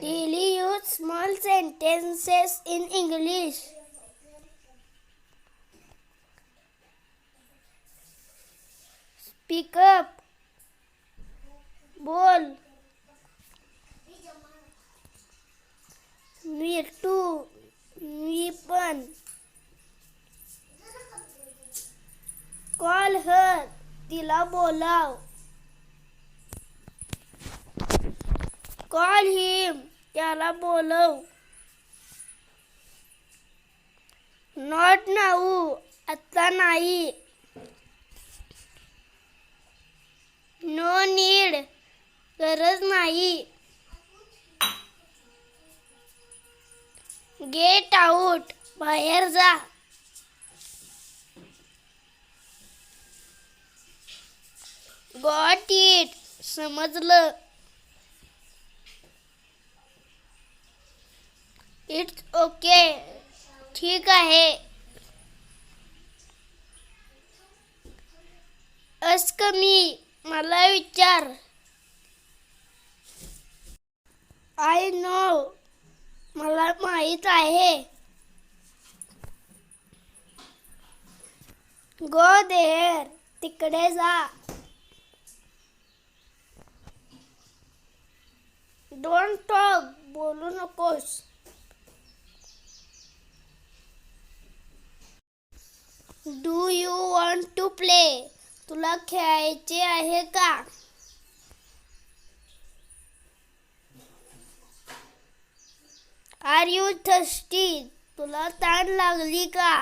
Daily use small sentences in English. Speak up. बोल. Me too. मी पण. Call her. तिला बोलाव. Call him. त्याला बोलव. Not now. आता नाही. No need. गरज नाही. Get out. बाहेर जा. Got it. समजलं. It's okay. ठीक आहे. Ask me. मला विचार. I know. मला माहित आहे. Go there. तिकडे जा. Don't talk. बोलू नकोस. Do you want to play? तुला खेळायचे आहे का? Are you thirsty? तुला तहान लागली का?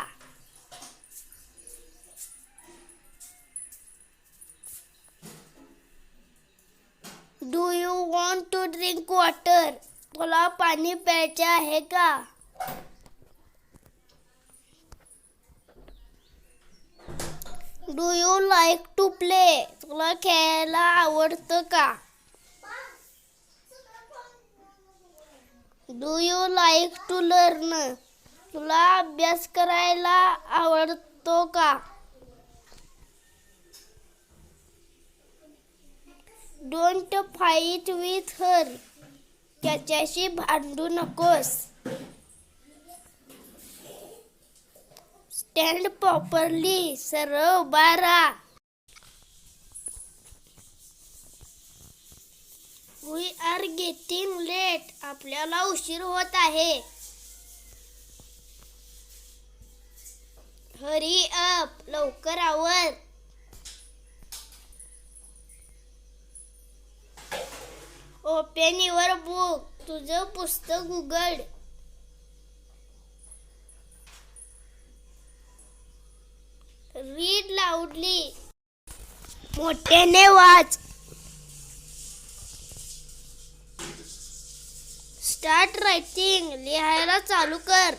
Do you want to drink water? तुला पाणी प्यायचे आहे का? Do you like to play? तुला खेळायला आवडतं का? Do you like to learn? तुला अभ्यास करायला आवडतो का? Don't fight with her. त्याच्याशी भांडू नकोस. Stand properly. सरळ उभा राहा. We are getting late. आपल्याला उशीर होत आहे. Hurry up. लवकर आवर. Open your book. तुझं पुस्तक उघड. Read loudly. मोठ्याने वाच. Start writing. लिहायला चालू कर.